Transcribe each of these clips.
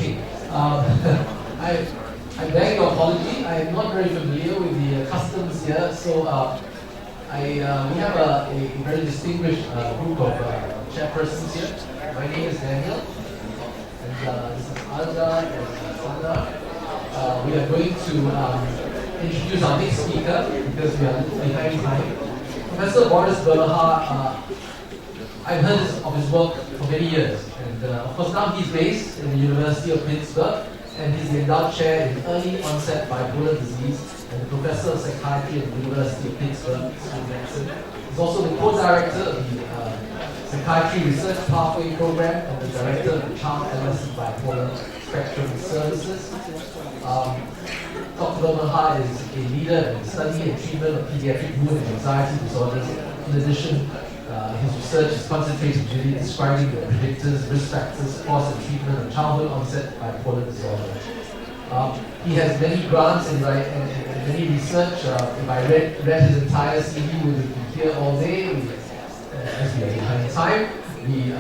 Okay. I beg your apology. I am not very familiar with the customs here, so we have a very distinguished group of chairpersons here. My name is Daniel, and this is Alda and Sandra. We are going to introduce our next speaker because we are a little behind time. Professor Boris Birmaher, I've heard of his work for many years, and of course now he's based in the University of Pittsburgh, and he's the endowed chair in early onset bipolar disease and the professor of psychiatry at the University of Pittsburgh School of Medicine. He's also the co-director of the Psychiatry Research Pathway Program and the director of the Child Adolescent Bipolar Spectrum Services. Dr. Birmaher is a leader in the study and treatment of pediatric mood and anxiety disorders. In addition, his research is concentrated in describing the predictors, risk factors, cause and treatment of childhood onset bipolar disorder. He has many grants and many research. If I read his entire CV, we would be here all day. As we are behind time, we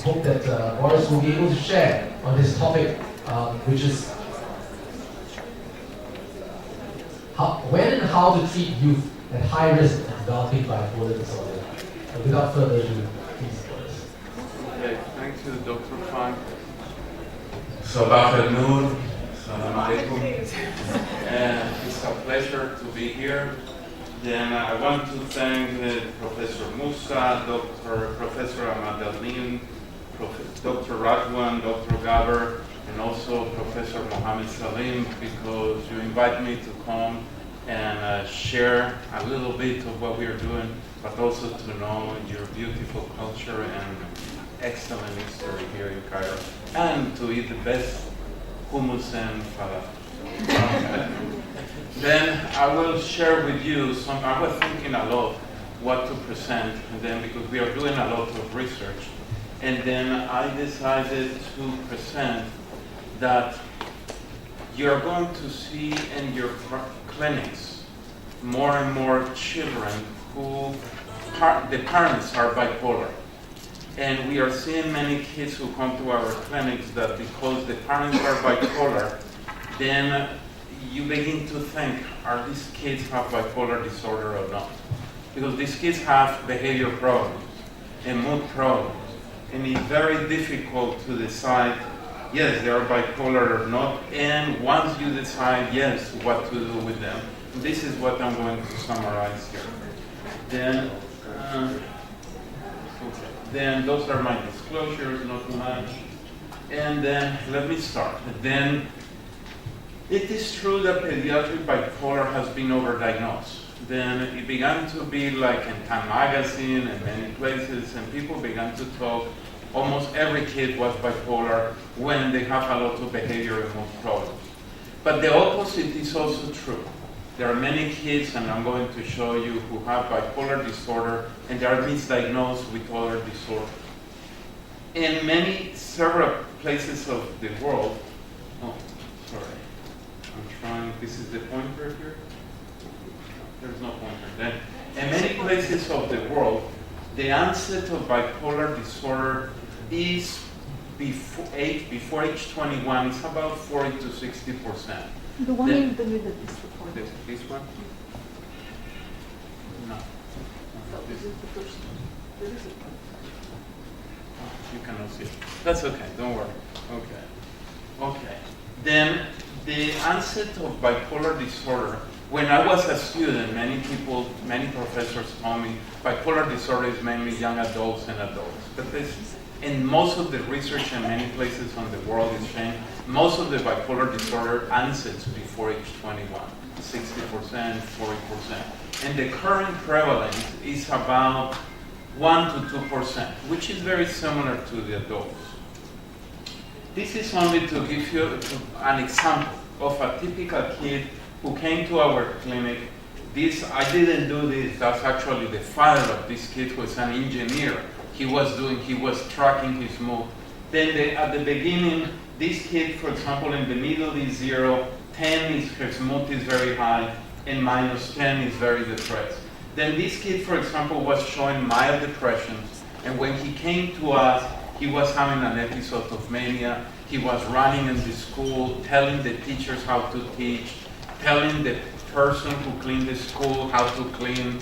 hope that Boris will be able to share on this topic, which is when and how to treat youth at high risk of developing bipolar disorder. Without further ado, please, Boris. Okay, thank you, Dr. Fang. Sabah al-Noor, Salam alaikum. It's a pleasure to be here. Then I want to thank Professor Musa, Professor Ahmad Alim, Dr. Radwan, Dr. Gaber, and also Professor Mohammed Salim, because you invite me to come and share a little bit of what we are doing, but also to know your beautiful culture and excellent history here in Cairo, and to eat the best hummus and falafel. Then I will share with you I was thinking a lot what to present, and then because we are doing a lot of research, and then I decided to present that you're going to see in your clinics more and more children who the parents are bipolar. And we are seeing many kids who come to our clinics that because the parents are bipolar, then you begin to think, are these kids have bipolar disorder or not? Because these kids have behavior problems and mood problems. And it's very difficult to decide, yes, they are bipolar or not. And once you decide, yes, what to do with them, this is what I'm going to summarize here. Then those are my disclosures, not much. And then let me start. Then it is true that pediatric bipolar has been overdiagnosed. Then it began to be like in Time magazine and many places, and people began to talk. Almost every kid was bipolar when they have a lot of behavior and mood problems. But the opposite is also true. There are many kids, and I'm going to show you, who have bipolar disorder, and they are misdiagnosed with other disorders. In several places of the world, this is the pointer here? There's no pointer. Then, in many places of the world, the onset of bipolar disorder is before age 21. It's about 40 to 60%. The one in the middle is the point. This one? No. This is the first one. There is a point. You cannot see it. That's okay, don't worry. Okay. Then the onset of bipolar disorder, when I was a student, many professors told me bipolar disorder is mainly young adults and adults. But in most of the research in many places on the world is saying most of the bipolar disorder onsets before age 21, 60%, 40%. And the current prevalence is about 1 to 2%, which is very similar to the adults. This is only to give you an example of a typical kid who came to our clinic. I didn't do this, that's actually the father of this kid who is an engineer. He was tracking his mood. Then at the beginning, this kid, for example, in the middle is 0, 10 is his mood is very high, and -10 is very depressed. Then this kid, for example, was showing mild depression, and when he came to us, He was having an episode of mania. He was running in the school, telling the teachers how to teach, telling the person who cleaned the school how to clean,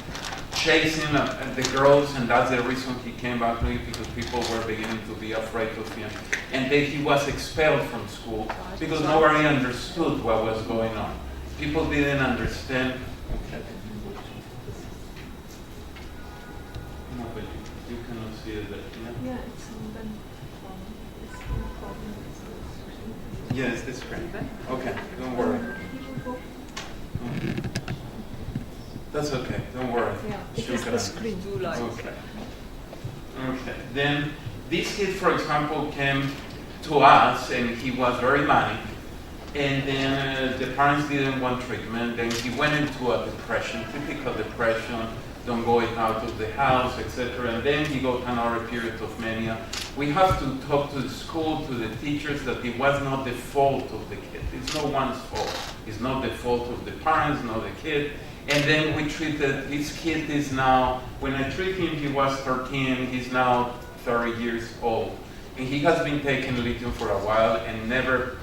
chasing the girls, and that's the reason he came back to it, because people were beginning to be afraid of him. And then he was expelled from school because nobody understood what was going on. People didn't understand. Okay. No, but you cannot see it. Yeah, it's on Yeah, it's this screen. Okay, don't worry. That's okay, don't worry. Yeah, it is the screen. Okay. Okay. Then this kid, for example, came to us and he was very manic. And then the parents didn't want treatment. Then he went into a depression, typical depression, don't go out of the house, etc. And then he got another period of mania. We have to talk to the school, to the teachers, that it was not the fault of the kid. It's no one's fault. It's not the fault of the parents, not the kid. And then we treated, this kid is now, when I treat him, he was 13, he's now 30 years old. And he has been taking lithium for a while and never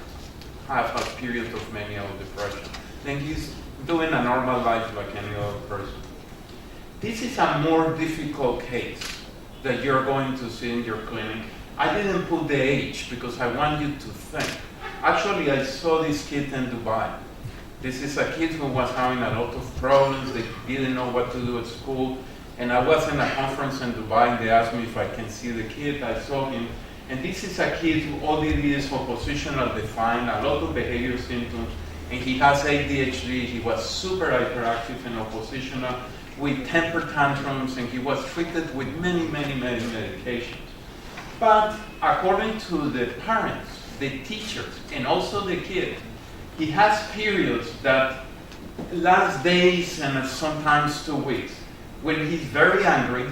have a period of mania or depression. Then he's doing a normal life like any other person. This is a more difficult case that you're going to see in your clinic. I didn't put the age because I want you to think. Actually, I saw this kid in Dubai. This is a kid who was having a lot of problems. They didn't know what to do at school. And I was in a conference in Dubai and they asked me if I can see the kid. I saw him. And this is a kid who ODD is oppositional defined, a lot of behavior symptoms. And he has ADHD. He was super hyperactive and oppositional with temper tantrums, and he was treated with many medications. But according to the parents, the teachers, and also the kid, he has periods that last days and sometimes 2 weeks when he's very angry,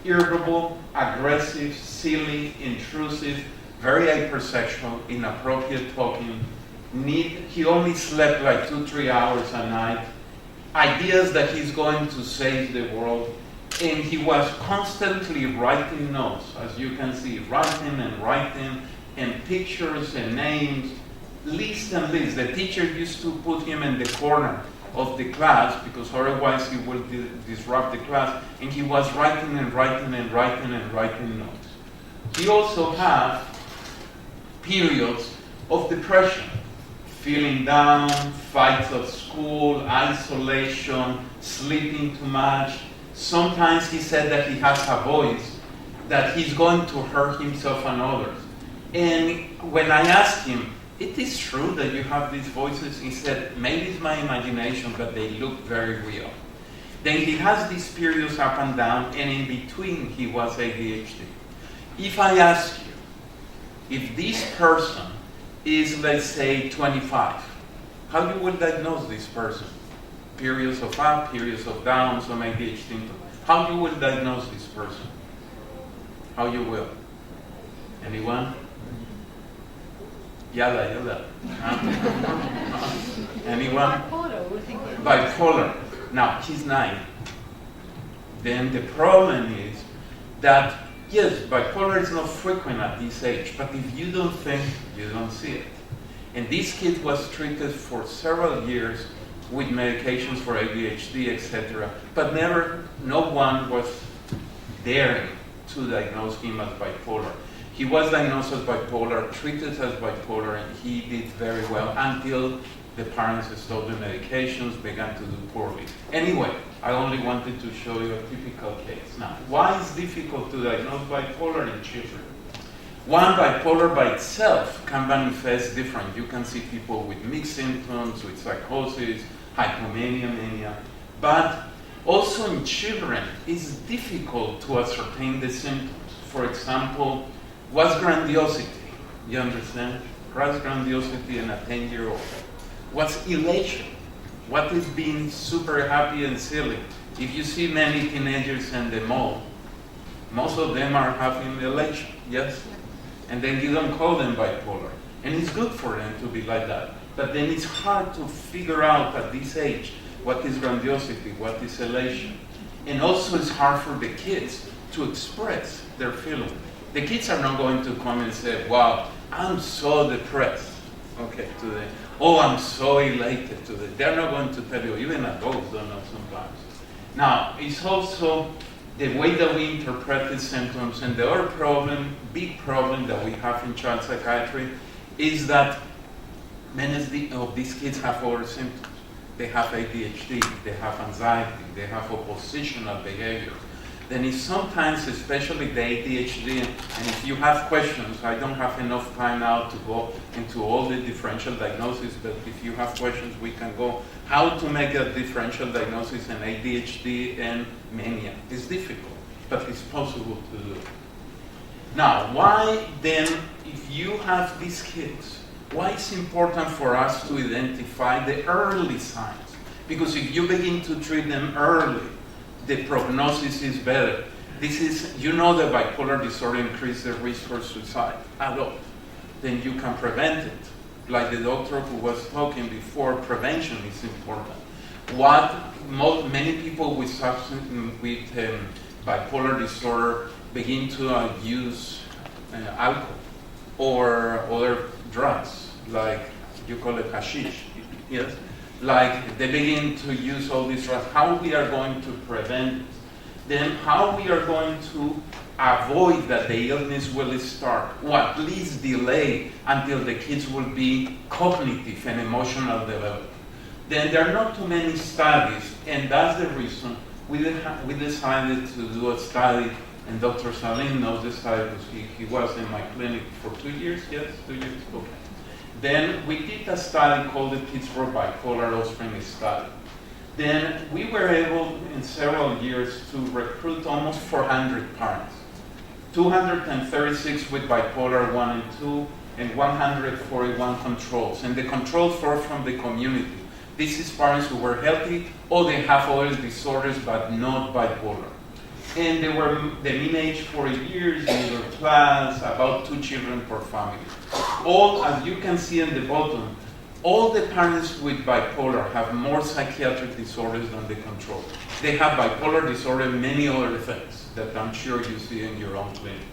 irritable, aggressive, silly, intrusive, very hypersexual, inappropriate talking, he only slept like 2-3 hours a night, ideas that he's going to save the world, and he was constantly writing notes, as you can see, writing, and pictures and names, lists and lists. The teacher used to put him in the corner of the class because otherwise he would disrupt the class, and he was writing notes. He also had periods of depression, feeling down, fights at school, isolation, sleeping too much. Sometimes he said that he has a voice that he's going to hurt himself and others. And when I asked him, it is true that you have these voices? He said, maybe it's my imagination, but they look very real. Then he has these periods up and down, and in between he was ADHD. If I ask you, if this person is, let's say, 25, how you will diagnose this person? Periods of up, periods of down, some ADHD. How you will diagnose this person? How you will? Anyone? Yalla. Anyone? Bipolar. Now, he's 9. Then the problem is that, yes, bipolar is not frequent at this age, but if you don't think, you don't see it. And this kid was treated for several years with medications for ADHD, etc., but no one was daring to diagnose him as bipolar. He was diagnosed as bipolar, treated as bipolar, and he did very well until the parents stopped the medications, began to do poorly. Anyway, I only wanted to show you a typical case. Now, why is it difficult to diagnose bipolar in children? One, bipolar by itself can manifest different. You can see people with mixed symptoms, with psychosis, hypomania, mania. But also in children, it's difficult to ascertain the symptoms. For example, what's grandiosity? You understand? What's grandiosity in a 10-year-old? What's elation? What is being super happy and silly? If you see many teenagers in the mall, most of them are having elation, yes? And then you don't call them bipolar. And it's good for them to be like that. But then it's hard to figure out at this age what is grandiosity, what is elation. And also it's hard for the kids to express their feelings. The kids are not going to come and say, wow, I'm so depressed, okay, today. Oh, I'm so elated today. They're not going to tell you, even adults don't know sometimes. Now, it's also the way that we interpret the symptoms, and the other problem, big problem that we have in child psychiatry is that many of these kids have other symptoms. They have ADHD, they have anxiety, they have oppositional behavior. Then it's sometimes, especially the ADHD, and if you have questions, I don't have enough time now to go into all the differential diagnoses, but if you have questions, we can go how to make a differential diagnosis in ADHD and mania. It's difficult, but it's possible to do. Now, why then, if you have these kids, why it's important for us to identify the early signs? Because if you begin to treat them early, the prognosis is better. This is, you know that bipolar disorder increases the risk for suicide, adult. Then you can prevent it. Like the doctor who was talking before, prevention is important. Many people with bipolar disorder begin to use alcohol or other drugs, like you call it hashish, yes? Like they begin to use all these drugs. How we are going to prevent it? Then how we are going to avoid that the illness will start, or at least delay until the kids will be cognitive and emotional development. Then there are not too many studies, and that's the reason we decided to do a study, and Dr. Salim knows the study because he was in my clinic for 2 years, yes, 2 years, okay. Then we did a study called the Pittsburgh Bipolar Offspring Study. Then we were able in several years to recruit almost 400 parents, 236 with bipolar 1 and 2, and 141 controls. And the controls were from the community. This is parents who were healthy, or they have other disorders but not bipolar. And they were the mean age 40 years, middle class, about 2 children per family. All, as you can see in the bottom, all the parents with bipolar have more psychiatric disorders than the control. They have bipolar disorder and many other things that I'm sure you see in your own clinics.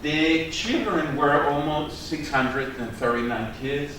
The children were almost 639 kids,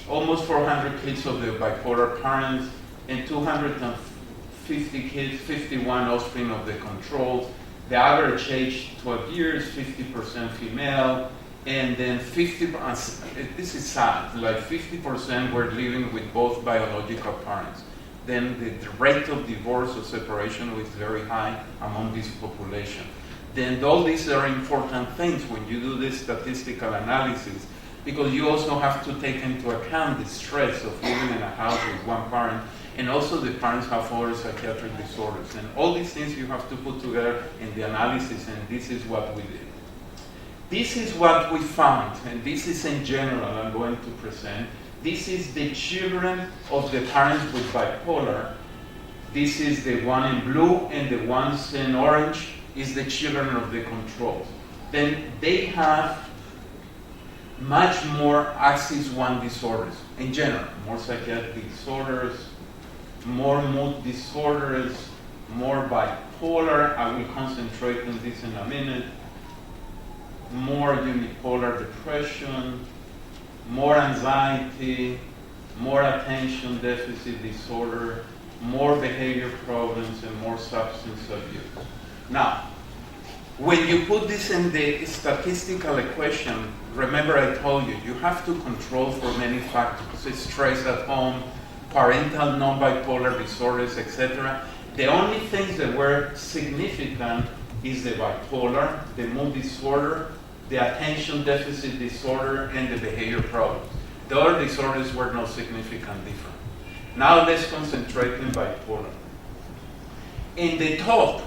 almost 400 kids of the bipolar parents, and 250 kids, 51 offspring of the controls. The average age 12 years, 50% female, and then 50%, this is sad, like 50% were living with both biological parents. Then the rate of divorce or separation was very high among this population. Then all these are important things when you do this statistical analysis, because you also have to take into account the stress of living in a house with one parent, and also the parents have other psychiatric disorders. And all these things you have to put together in the analysis, and this is what we did. This is what we found, and this is in general I'm going to present. This is the children of the parents with bipolar. This is the one in blue, and the ones in orange is the children of the controls. Then they have much more axis 1 disorders in general, more psychiatric disorders, more mood disorders, more bipolar. I will concentrate on this in a minute. More unipolar depression, more anxiety, more attention deficit disorder, more behavior problems, and more substance abuse. Now, when you put this in the statistical equation, remember I told you, you have to control for many factors, stress at home, parental non-bipolar disorders, etc. The only things that were significant is the bipolar, the mood disorder, the attention deficit disorder, and the behavior problems. The other disorders were not significant different. Now let's concentrate on bipolar. In the top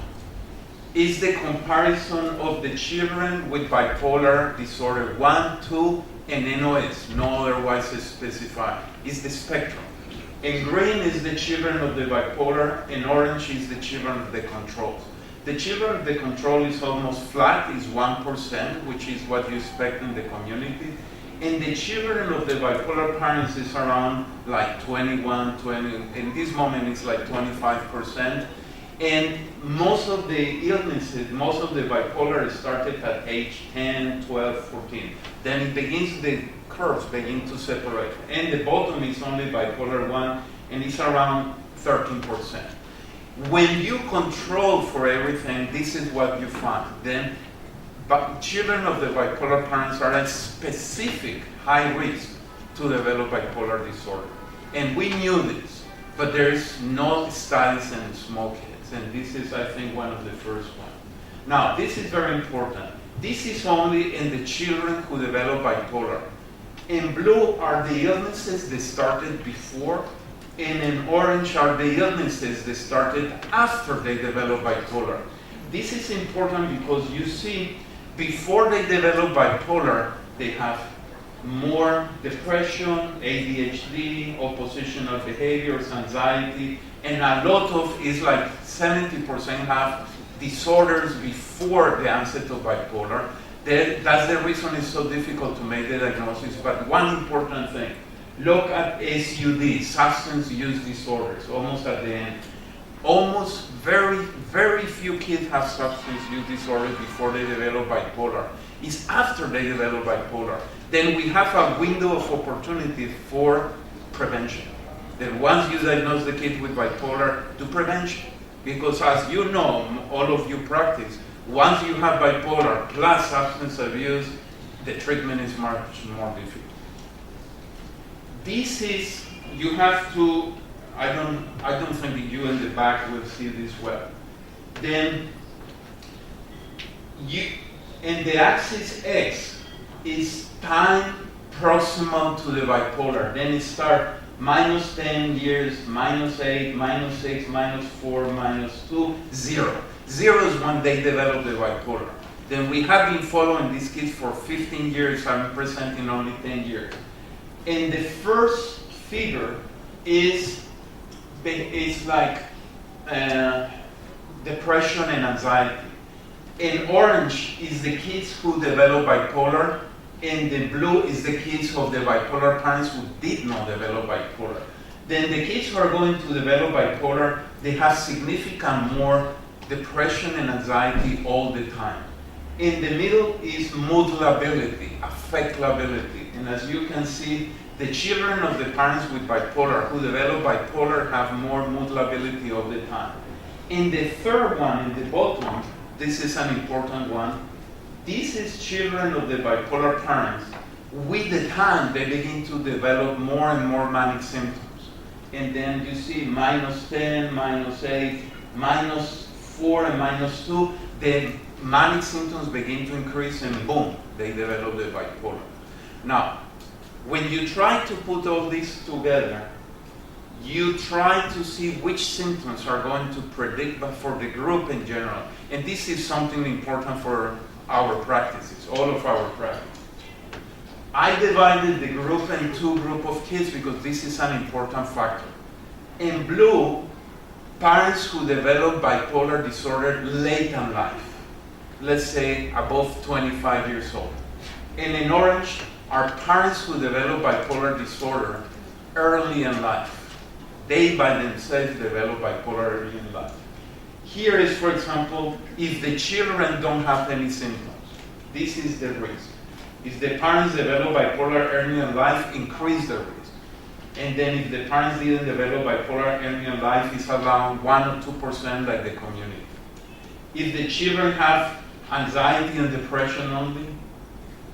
is the comparison of the children with bipolar disorder 1, 2, and NOS, no otherwise specified. It's the spectrum. In green is the children of the bipolar, in orange is the children of the controls. The children of the control is almost flat, is 1%, which is what you expect in the community. And the children of the bipolar parents is around like 21, 20, in this moment it's like 25%. And most of the illnesses, most of the bipolar started at age 10, 12, 14. Then it begins, the curves begin to separate. And the bottom is only bipolar 1, and it's around 13%. When you control for everything, this is what you find. Then children of the bipolar parents are at specific high risk to develop bipolar disorder. And we knew this, but there is no studies in small kids. And this is, I think, one of the first ones. Now, this is very important. This is only in the children who develop bipolar. In blue are the illnesses that started before, and in orange are the illnesses that started after they develop bipolar. This is important because you see, before they develop bipolar, they have more depression, ADHD, oppositional behaviors, anxiety, and a lot of, is like 70% have disorders before the onset of bipolar. That's the reason it's so difficult to make the diagnosis. But one important thing, look at SUD, substance use disorders, almost at the end. Almost very few kids have substance use disorders before they develop bipolar. It's after they develop bipolar. Then we have a window of opportunity for prevention. Then once you diagnose the kid with bipolar, do prevention. Because as you know, all of you practice, once you have bipolar plus substance abuse, the treatment is much more difficult. This is, you have to, I don't think that you in the back will see this well. Then and the axis X is time proximal to the bipolar. Then it starts minus 10 years, minus 8, minus 6, minus 4, minus 2, 0. 0 is when they develop the bipolar. Then we have been following these kids for 15 years. I'm presenting only 10 years. And the first figure is like depression and anxiety. In orange is the kids who develop bipolar, and the blue is the kids of the bipolar parents who did not develop bipolar. Then the kids who are going to develop bipolar, they have significant more depression and anxiety all the time. In the middle is mood lability, affect lability. And as you can see, the children of the parents with bipolar who develop bipolar have more mood lability all the time. In the third one, in the bottom, this is an important one. This is children of the bipolar parents. With the time, they begin to develop more and more manic symptoms. And then you see minus 10, minus 8, minus 4, and minus 2. Then manic symptoms begin to increase, and boom, they develop the bipolar. Now, when you try to put all this together, you try to see which symptoms are going to predict, but for the group in general. And this is something important for our practices, all of our practices. I divided the group in two groups of kids because this is an important factor. In blue, parents who develop bipolar disorder late in life, let's say above 25 years old. And in orange are parents who develop bipolar disorder early in life. They by themselves develop bipolar early in life. Here is, for example, if the children don't have any symptoms, this is the risk. If the parents develop bipolar early in life, increase the risk. And then if the parents didn't develop bipolar early in life, it's around 1 or 2% like the community. If the children have anxiety and depression only,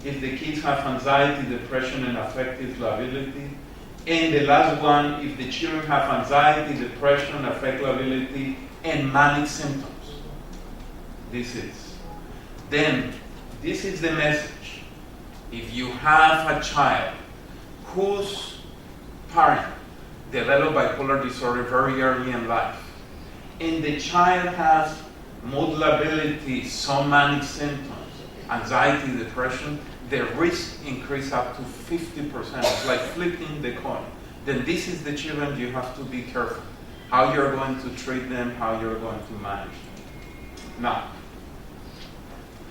if the kids have anxiety, depression, and affective lability, and the last one, if the children have anxiety, depression, affective lability, and manic symptoms. This is. Then, this is the message. If you have a child whose parent developed bipolar disorder very early in life, and the child has mood lability, some manic symptoms, anxiety, depression, the risk increase up to 50%. It's like flipping the coin. Then this is the children you have to be careful. How you're going to treat them, how you're going to manage them. Now,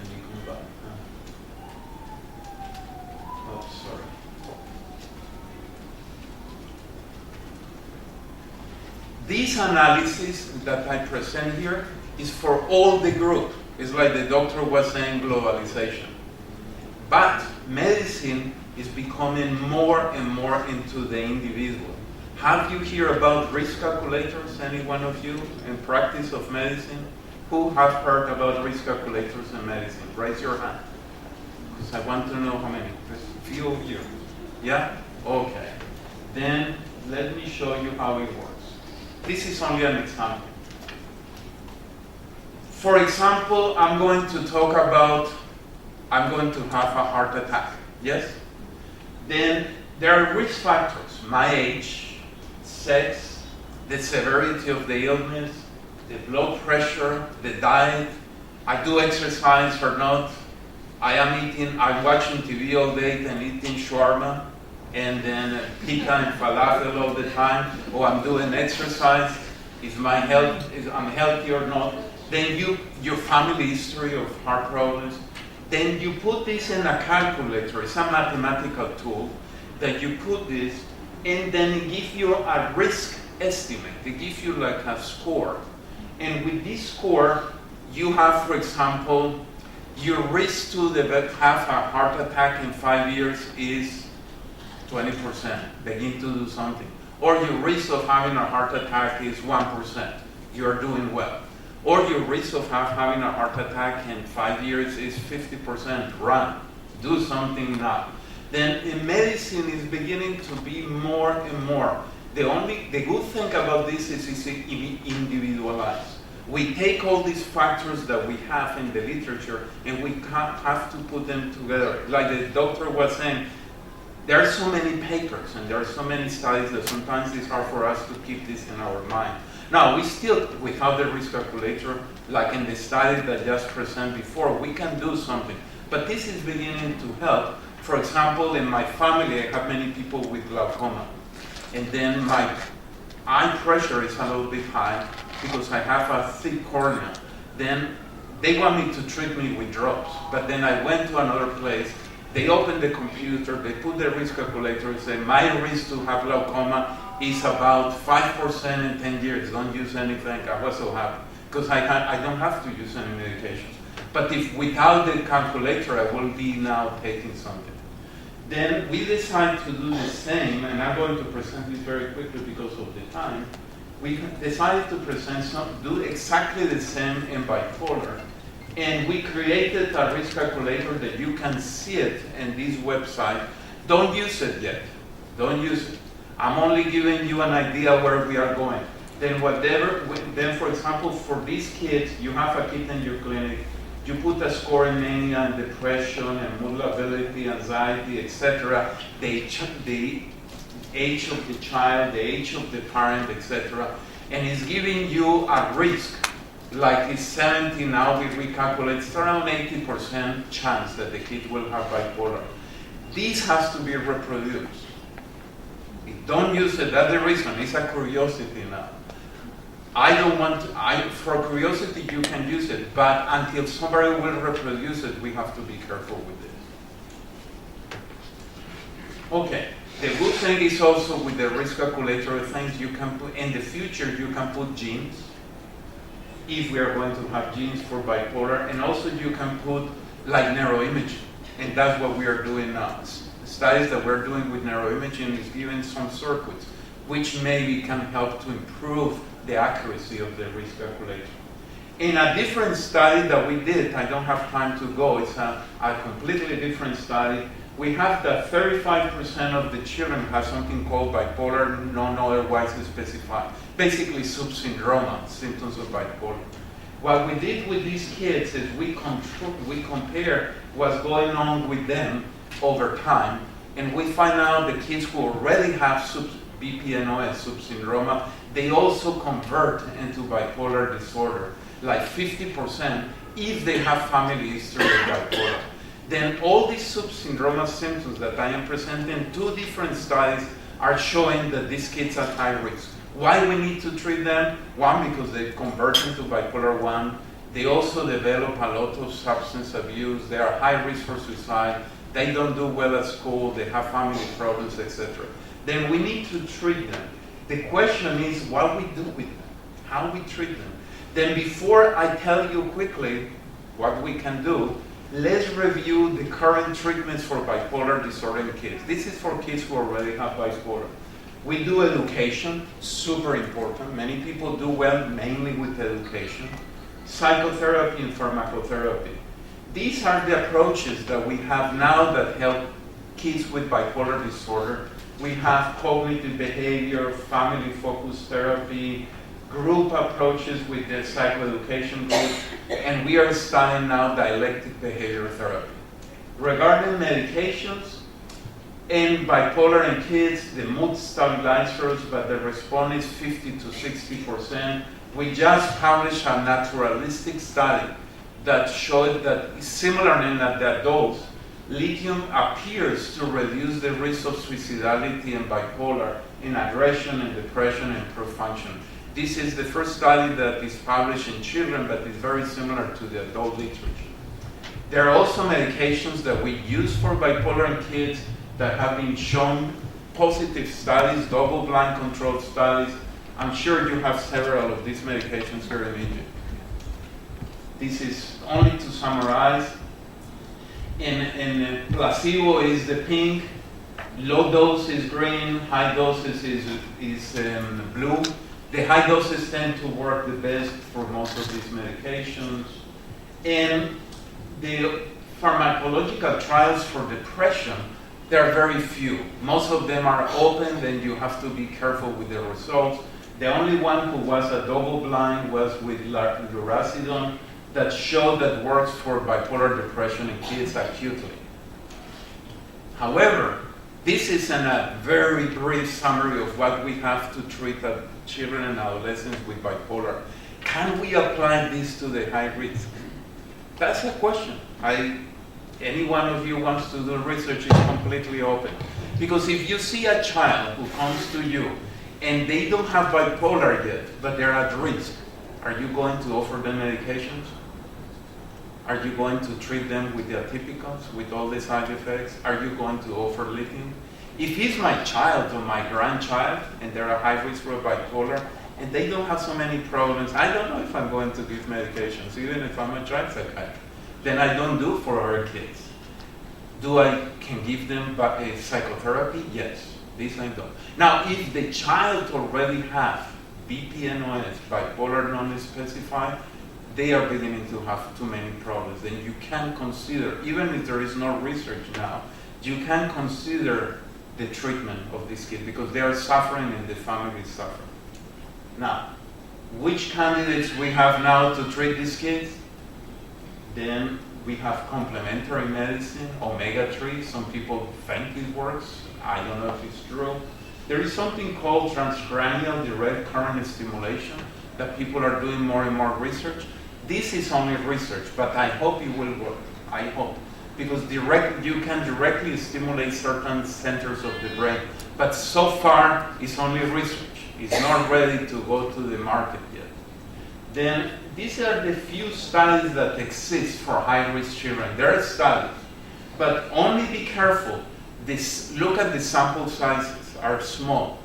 and you come back. Oh, sorry. This analysis that I present here is for all the group. It's like the doctor was saying, globalization. But medicine is becoming more and more into the individual. Have you heard about risk calculators, any one of you, in practice of medicine? Who have heard about risk calculators in medicine? Raise your hand. Because I want to know how many. There's a few of you. Yeah? Okay. Then let me show you how it works. This is only an example. For example, I'm going to talk about, I'm going to have a heart attack. Yes? Then there are risk factors. My age, sex, the severity of the illness, the blood pressure, the diet, I do exercise or not, I'm watching TV all day and eating shawarma, and then pita and falafel all the time, or I'm doing exercise, I'm healthy or not. Then your family history of heart problems, then you put this in a calculator. It's a mathematical tool that you put this, and then it gives you a risk estimate. It gives you like a score. And with this score, you have, for example, your risk to have a heart attack in 5 years is 20%. Begin to do something. Or your risk of having a heart attack is 1%. You're doing well. Or your risk of having a heart attack in 5 years is 50%. Run. Do something now. Then in medicine is beginning to be more and more. The good thing about this is it's individualized. We take all these factors that we have in the literature and we have to put them together. Like the doctor was saying, there are so many papers and there are so many studies that sometimes it's hard for us to keep this in our mind. Now, we still, without the risk calculator, like in the study that just presented before, we can do something. But this is beginning to help. For example, in my family, I have many people with glaucoma. And then my eye pressure is a little bit high because I have a thick cornea. Then they want me to treat me with drops. But then I went to another place. They opened the computer, they put the risk calculator and say, my risk to have glaucoma is about 5% in 10 years. Don't use anything. I was so happy because I don't have to use any medications. But if without the calculator, I will be now taking something. Then we decided to do the same, and I'm going to present this very quickly because of the time. We decided to do exactly the same in bipolar. And we created a risk calculator that you can see it in this website. Don't use it yet. Don't use it. I'm only giving you an idea where we are going. Then for example, for these kids, you have a kid in your clinic, you put a score in mania and depression and mood ability, anxiety, etc. The age of the child, the age of the parent, etc. And it's giving you a risk. Like it's 70 now, we recalculate, it's around 80% chance that the kid will have bipolar. This has to be reproduced. Don't use it, that's the reason, it's a curiosity now. For curiosity you can use it, but until somebody will reproduce it, we have to be careful with this. Okay, the good thing is also with the risk calculator things you can put, in the future you can put genes, if we are going to have genes for bipolar, and also you can put like neuroimaging, and that's what we are doing now. Studies that we're doing with neuroimaging is giving some circuits, which maybe can help to improve the accuracy of the risk calculation. In a different study that we did, I don't have time to go, it's a completely different study. We have that 35% of the children have something called bipolar, non otherwise specified. Basically subsyndroma, symptoms of bipolar. What we did with these kids is we compare what's going on with them over time, and we find out the kids who already have BPNOS, subsyndroma, they also convert into bipolar disorder, like 50% if they have family history of bipolar. Then all these subsyndromal symptoms that I am presenting, 2 different studies are showing that these kids are high risk. Why we need to treat them? One, because they convert into bipolar 1. They also develop a lot of substance abuse. They are high risk for suicide. They don't do well at school. They have family problems, etc. Then we need to treat them. The question is what we do with them, how we treat them. Then before I tell you quickly what we can do, let's review the current treatments for bipolar disorder in kids. This is for kids who already have bipolar. We do education, super important. Many people do well mainly with education. Psychotherapy and pharmacotherapy. These are the approaches that we have now that help kids with bipolar disorder. We have cognitive behavior, family-focused therapy, group approaches with the psychoeducation group, and we are studying now dialectic behavior therapy. Regarding medications, in bipolar in kids, the mood stabilizers, but the response is 50 to 60%. We just published a naturalistic study that showed that similar in the adults, lithium appears to reduce the risk of suicidality in bipolar, in aggression, in depression, and poor function. This is the first study that is published in children, but is very similar to the adult literature. There are also medications that we use for bipolar in kids that have been shown positive studies, double-blind controlled studies. I'm sure you have several of these medications here in Egypt. This is only to summarize. In placebo is the pink, low dose is green, high doses is blue. The high doses tend to work the best for most of these medications. And the pharmacological trials for depression, there are very few. Most of them are open, then you have to be careful with the results. The only one who was a double-blind was with lurasidone that showed that works for bipolar depression in kids acutely. However, this is a very brief summary of what we have to treat children and adolescents with bipolar. Can we apply this to the high risk? That's a question. Any one of you wants to do research is completely open. Because if you see a child who comes to you and they don't have bipolar yet, but they're at risk, are you going to offer them medications? Are you going to treat them with the atypicals, with all the side effects? Are you going to offer lithium? If he's my child or my grandchild, and they're a high risk for bipolar, and they don't have so many problems, I don't know if I'm going to give medications, even if I'm a child psychiatrist. Then I don't do for our kids. Can give them psychotherapy? Yes, this I don't. Now, if the child already have BPNOS, bipolar non-specified, they are beginning to have too many problems. Then you can consider, even if there is no research now, you can consider the treatment of these kids because they are suffering and the family is suffering. Now, which candidates we have now to treat these kids? Then we have complementary medicine, omega-3. Some people think it works. I don't know if it's true. There is something called transcranial direct current stimulation that people are doing more and more research. This is only research, but I hope it will work. I hope. Because you can directly stimulate certain centers of the brain. But so far, it's only research. It's not ready to go to the market yet. Then these are the few studies that exist for high-risk children. There are studies, but only be careful. Look at the sample sizes are small.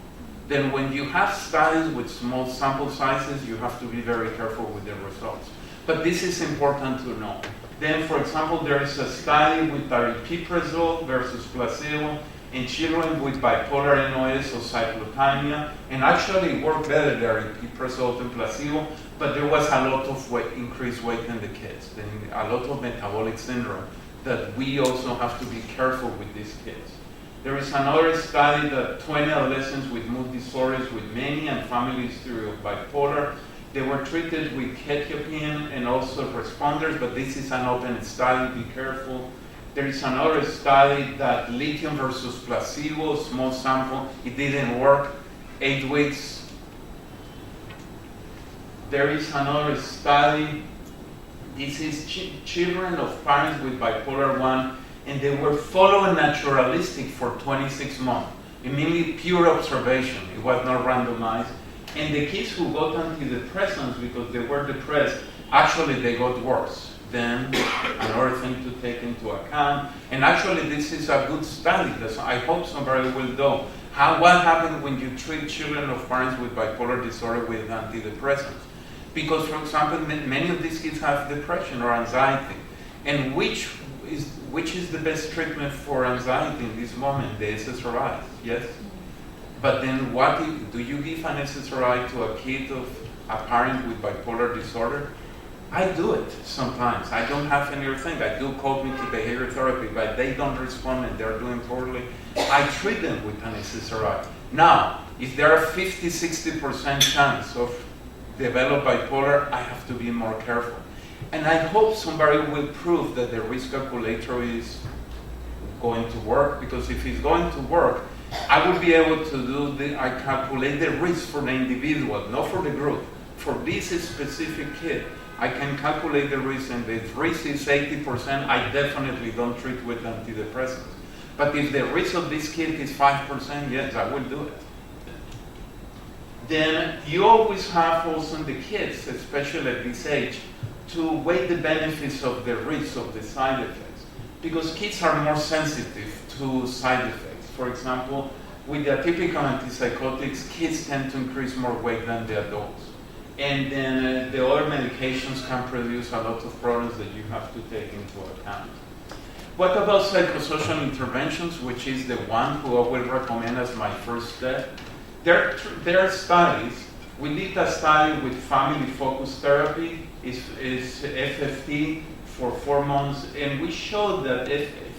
Then when you have studies with small sample sizes, you have to be very careful with the results. But this is important to know. Then, for example, there is a study with aripiprazole versus placebo in children with bipolar NOS or cyclothymia, and actually it worked better, the aripiprazole than placebo, but there was a lot of increased weight in the kids, and a lot of metabolic syndrome that we also have to be careful with these kids. There is another study that 20 adolescents with mood disorders with many and family history of bipolar, they were treated with quetiapine and also responders, but this is an open study, be careful. There is another study that lithium versus placebo, small sample, it didn't work, 8 weeks. There is another study, this is children of parents with bipolar 1, and they were followed naturalistic for 26 months, mainly pure observation, it was not randomized. And the kids who got antidepressants because they were depressed, actually they got worse. Then another thing to take into account, and actually this is a good study, I hope somebody will do. What happens when you treat children of parents with bipolar disorder with antidepressants? Because, for example, many of these kids have depression or anxiety. And which is the best treatment for anxiety in this moment? The SSRIs, yes? But then do you give an SSRI to a kid of a parent with bipolar disorder? I do it sometimes. I don't have any other thing. I do cognitive behavior therapy, but they don't respond and they're doing poorly. I treat them with an SSRI. Now, if there are 50-60% chance of develop bipolar, I have to be more careful. And I hope somebody will prove that the risk calculator is going to work, because if it's going to work, I will be able to I calculate the risk for the individual, not for the group. For this specific kid, I can calculate the risk, and the risk is 80%, I definitely don't treat with antidepressants. But if the risk of this kid is 5%, yes, I will do it. Then you always have also the kids, especially at this age, to weigh the benefits of the risks of the side effects. Because kids are more sensitive to side effects. For example, with the atypical antipsychotics, kids tend to increase more weight than the adults. And then the other medications can produce a lot of problems that you have to take into account. What about psychosocial interventions, which is the one who I will recommend as my first step? There are studies. We did a study with family-focused therapy, is FFT, for 4 months, and we showed that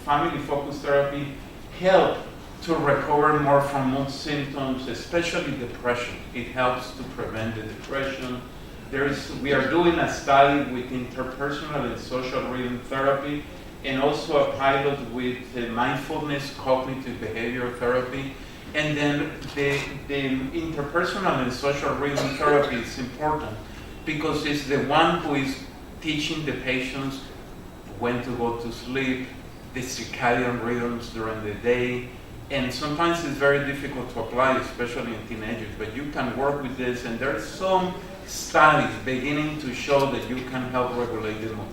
family-focused therapy helped to recover more from mood symptoms, especially depression. It helps to prevent the depression. We are doing a study with interpersonal and social rhythm therapy, and also a pilot with mindfulness cognitive behavior therapy. And then the interpersonal and social rhythm therapy is important because it's the one who is teaching the patients when to go to sleep, the circadian rhythms during the day. And sometimes it's very difficult to apply, especially in teenagers, but you can work with this, and there are some studies beginning to show that you can help regulate the mood.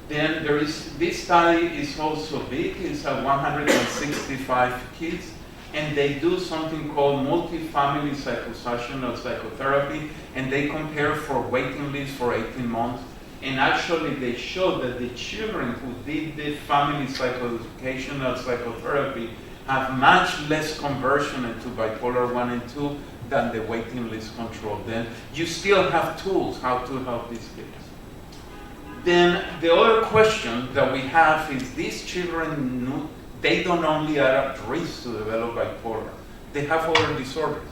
Then this study is also big. It's 165 kids, and they do something called multi-family psychosocial psychotherapy, and they compare for waiting lists for 18 months. And actually, they showed that the children who did the family psychoeducational psychotherapy have much less conversion into bipolar 1 and 2 than the waiting list control. Then you still have tools how to help these kids. Then the other question that we have is these children, they don't only are at risk to develop bipolar. They have other disorders.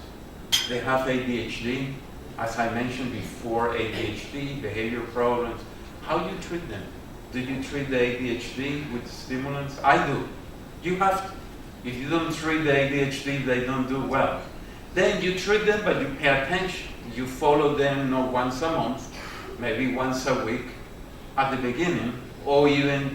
They have ADHD, as I mentioned before, ADHD, behavior problems. How do you treat them? Do you treat the ADHD with stimulants? I do. You have to. If you don't treat the ADHD, they don't do well. Then you treat them, but you pay attention. You follow them not once a month, maybe once a week at the beginning, or even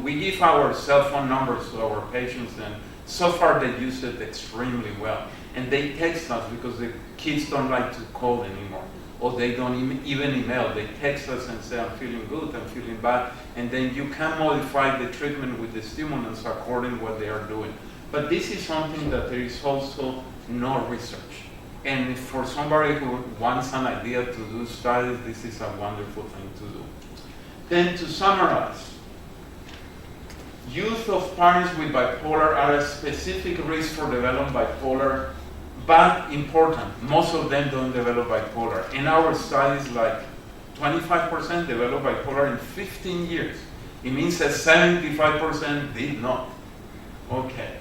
we give our cell phone numbers to our patients, and so far they use it extremely well. And they text us because the kids don't like to call anymore, or they don't even email. They text us and say, I'm feeling good, I'm feeling bad, and then you can modify the treatment with the stimulants according to what they are doing. But this is something that there is also no research. And for somebody who wants an idea to do studies, this is a wonderful thing to do. Then to summarize, youth of parents with bipolar are at specific risk for developing bipolar, but important, most of them don't develop bipolar. In our studies, like 25% develop bipolar in 15 years. It means that 75% did not. Okay.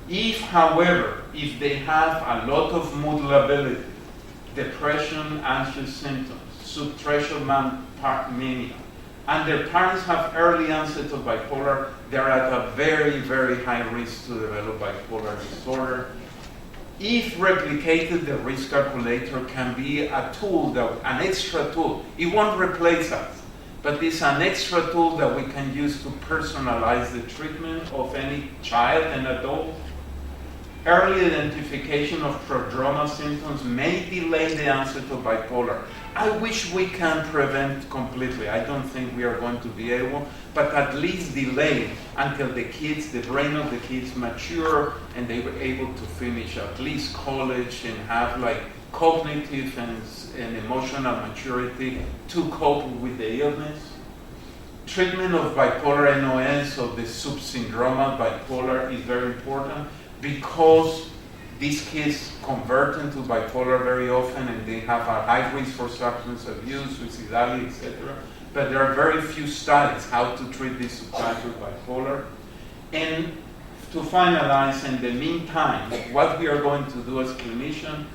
If, however, if they have a lot of mood lability, depression, anxious symptoms, subthreshold mania, and their parents have early onset of bipolar, they're at a very, very high risk to develop bipolar disorder. If replicated, the risk calculator can be a tool, an extra tool. It won't replace us, but it's an extra tool that we can use to personalize the treatment of any child and adult. early identification of prodromal symptoms may delay the onset of bipolar. I wish we can prevent completely. I don't think we are going to be able, but at least delay until the brain of the kids mature and they were able to finish at least college and have like cognitive and emotional maturity to cope with the illness. Treatment of bipolar NOS, of the subsyndromal bipolar, is very important because these kids convert into bipolar very often and they have a high risk for substance abuse, suicidality, etc. But there are very few studies how to treat this subtype of bipolar. And to finalize, in the meantime, what we are going to do as clinicians,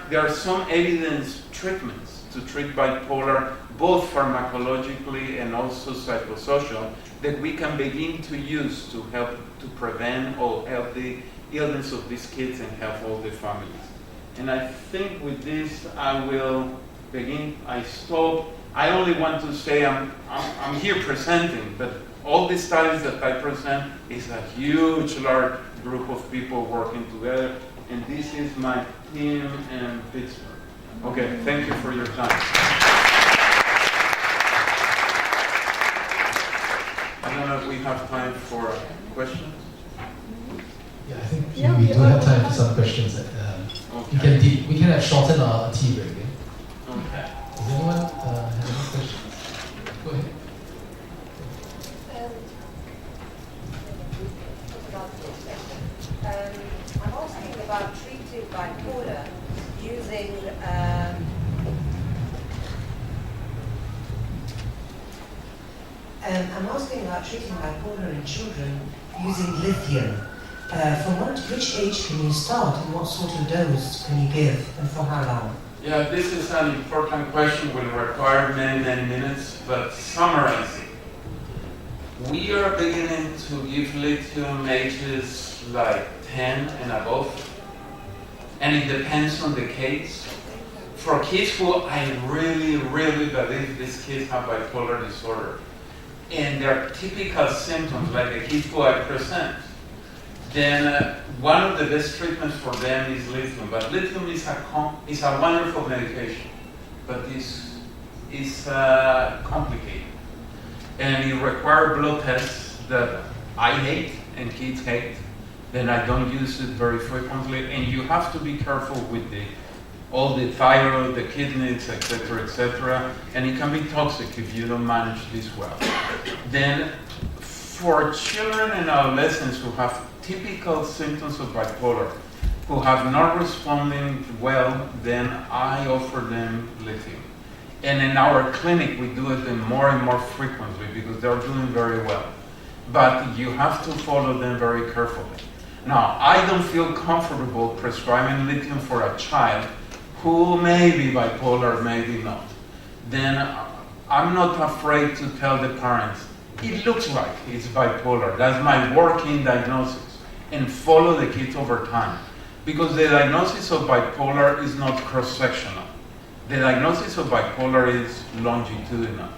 there are some evidence treatments to treat bipolar, both pharmacologically and also psychosocial, that we can begin to use to help to prevent or help the illness of these kids and help all the families. And I think with this I will begin. I stop. I only want to say I'm here presenting, but all the studies that I present is a huge, large group of people working together, and this is my team in Pittsburgh. Okay, thank you for your time. I don't know if we have time for questions. Yeah, I think we do have time for some questions. Okay. We can have shorten our tea break. Okay. Does anyone have any questions? Go ahead. I'm asking about treating bipolar using I'm asking about treating bipolar in children using lithium. From which age can you start, and what sort of dose can you give, and for how long? Yeah, this is an important question, will require many, many minutes, but summarizing. We are beginning to give lithium ages like 10 and above, and it depends on the case. For kids who I really, really believe these kids have bipolar disorder, and their typical symptoms, like the kids who I present, then one of the best treatments for them is lithium. But lithium is a wonderful medication, but it's complicated. And it requires blood tests that I hate and kids hate. Then I don't use it very frequently. And you have to be careful with all the thyroid, the kidneys, etc., etc. And it can be toxic if you don't manage this well. Then for children and adolescents who have typical symptoms of bipolar, who have not responding well, then I offer them lithium. And in our clinic, we do it more and more frequently because they're doing very well. But you have to follow them very carefully. Now, I don't feel comfortable prescribing lithium for a child who may be bipolar, maybe not. Then I'm not afraid to tell the parents, it looks like it's bipolar. That's my working diagnosis. And follow the kids over time. Because the diagnosis of bipolar is not cross-sectional. The diagnosis of bipolar is longitudinal.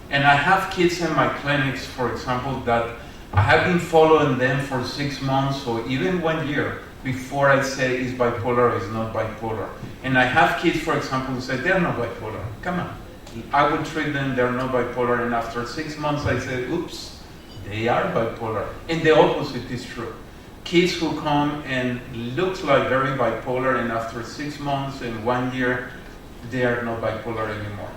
And I have kids in my clinics, for example, that I have been following them for 6 months or even 1 year before I say is bipolar or is not bipolar. And I have kids, for example, who say they're not bipolar. Come on. I would treat them, they're not bipolar, and after 6 months I say, oops, they are bipolar. And the opposite is true. Kids who come and looks like very bipolar, and after 6 months and 1 year, they are not bipolar anymore.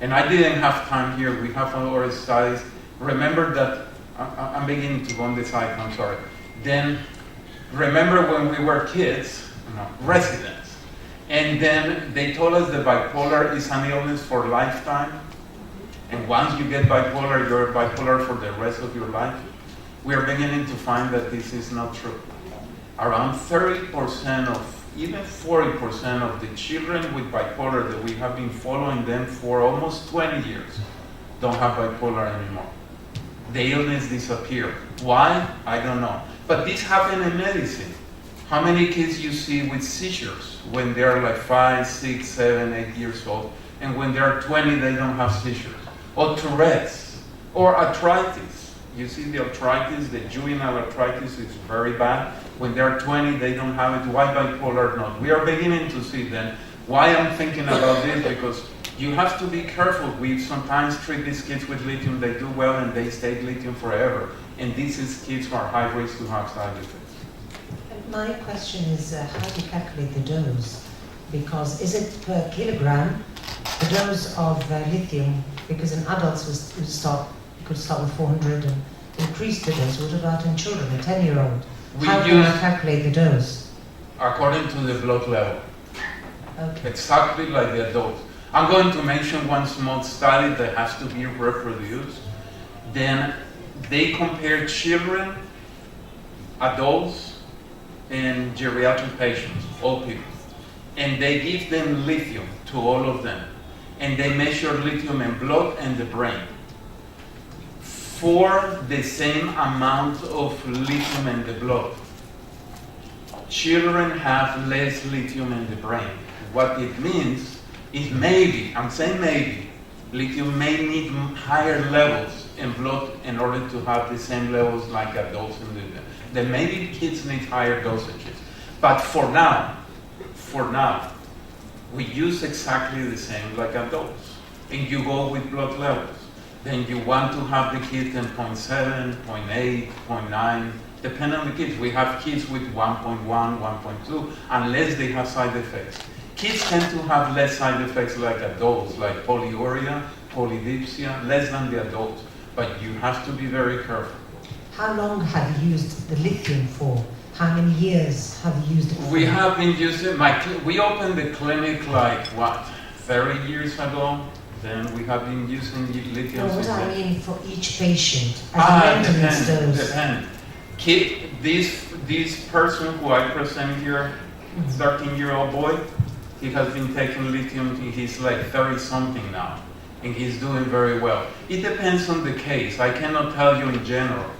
And I didn't have time here. We have our studies. Remember that, I'm beginning to go on the side, I'm sorry. Then remember when we were kids, residents, and then they told us that bipolar is an illness for lifetime. And once you get bipolar, you're bipolar for the rest of your life. We are beginning to find that this is not true. Around 30% of, even 40% of the children with bipolar that we have been following them for almost 20 years don't have bipolar anymore. The illness disappeared. Why? I don't know. But this happens in medicine. How many kids you see with seizures when they're like 5, 6, 7, 8 years old, and when they're 20 they don't have seizures? Or Tourette's, or arthritis. You see the arthritis, the juvenile arthritis is very bad. When they're 20, they don't have it. Why bipolar not? We are beginning to see then. Why I'm thinking about this, because you have to be careful. We sometimes treat these kids with lithium, they do well, and they stay lithium forever. And these is kids who are high risk to have side effects. My question is, how do you calculate the dose? Because is it per kilogram, the dose of lithium? Because in adults you could start with 400 and increase the dose. What about in children, a 10-year-old? How do you calculate the dose? According to the blood level. Okay. Exactly like the adults. I'm going to mention one small study that has to be reproduced. Then they compare children, adults, and geriatric patients, old people. And they give them lithium to all of them. And they measure lithium in blood and the brain. For the same amount of lithium in the blood, children have less lithium in the brain. What it means is maybe, I'm saying maybe, lithium may need higher levels in blood in order to have the same levels like adults in the then maybe kids need higher dosages. But for now, we use exactly the same like adults. And you go with blood levels. Then you want to have the kids in 0.7, 0.8, 0.9, depending on the kids. We have kids with 1.1, 1.2, unless they have side effects. Kids tend to have less side effects like adults, like polyuria, polydipsia, less than the adults. But you have to be very careful. How long have you used the lithium for? How many years have you used it for? We have been using, we opened the clinic like, 30 years ago. Then we have been using lithium. No, what I mean for each patient as a maintenance dose. Depends. This person who I present here, 13-year-old boy, he has been taking lithium. He's like 30-something now, and he's doing very well. It depends on the case. I cannot tell you in general.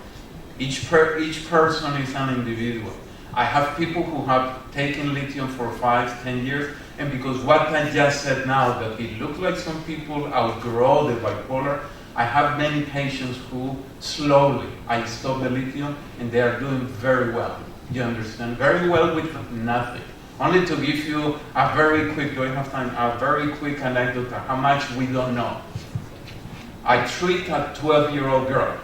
Each person is an individual. I have people who have taken lithium for 5, 10 years, and because what I just said now, that it looks like some people outgrow the bipolar, I have many patients who slowly, I stop the lithium, and they are doing very well. You understand? Very well with nothing. Only to give you a very quick, do I have time? A very quick anecdote of how much we don't know. I treat a 12-year-old girl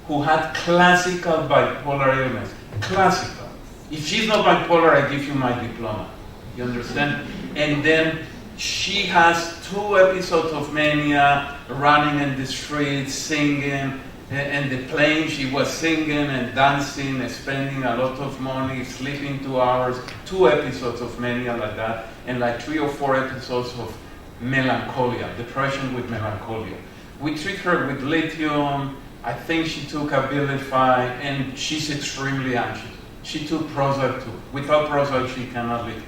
who had classical bipolar illness. Classical. If she's not bipolar, I give you my diploma. You understand? And then she has 2 episodes of mania, running in the streets, singing, and the plane she was singing and dancing, and spending a lot of money, sleeping 2 hours, 2 episodes of mania like that, and like 3 or 4 episodes of melancholia, depression with melancholia. We treat her with lithium. I think she took Abilify, and she's extremely anxious. She took Prozac too. Without Prozac, she cannot live.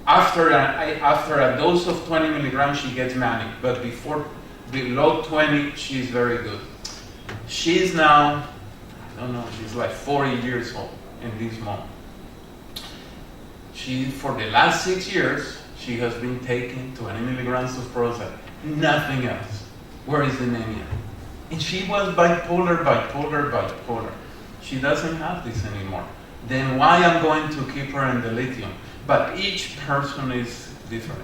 After a dose of 20 milligrams, she gets manic, but below 20, she's very good. She's now, I don't know, she's like 40 years old in this moment. For the last 6 years, she has been taking 20 milligrams of Prozac, nothing else. Where is the mania? And she was bipolar. She doesn't have this anymore. Then why I'm going to keep her in the lithium? But each person is different.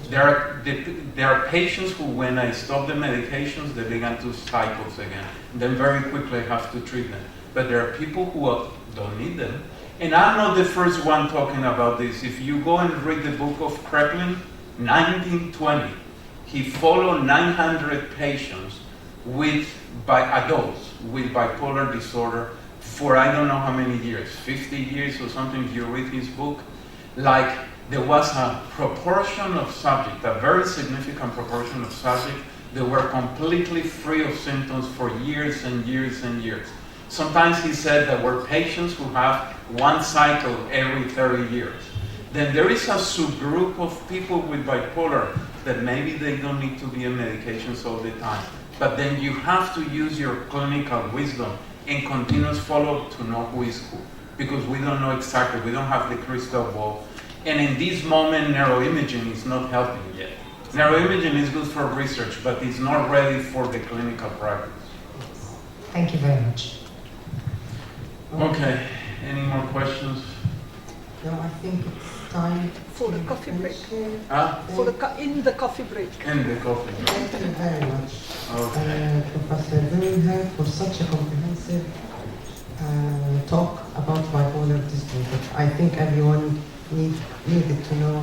There are patients who, when I stop the medications, they begin to cycles again. Then very quickly I have to treat them. But there are people who don't need them. And I'm not the first one talking about this. If you go and read the book of Kreplin, 1920, he followed 900 patients by adults with bipolar disorder for I don't know how many years, 50 years or something. You read his book, like there was a proportion of subjects, a very significant proportion of subjects that were completely free of symptoms for years and years and years. Sometimes he said there were patients who have 1 cycle every 30 years. Then there is a subgroup of people with bipolar that maybe they don't need to be on medications all the time. But then you have to use your clinical wisdom and continuous follow-up to know who is who. Because we don't know exactly, we don't have the crystal ball. And in this moment, neuroimaging is not helping yet. Neuroimaging is good for research, but it's not ready for the clinical practice. Thank you very much. Okay, any more questions? No, I think it's time For the coffee break. Ah, In the coffee break. in the coffee. Thank you very much, Okay. Professor Birmaher, for such a comprehensive talk about bipolar disorder. I think everyone needed to know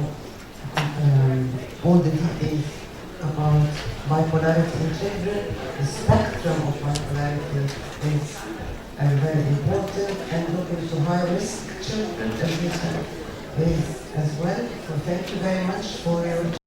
all the details about bipolarity in children. The spectrum of bipolarity is very important, and looking into high-risk children is as well. So thank you very much for your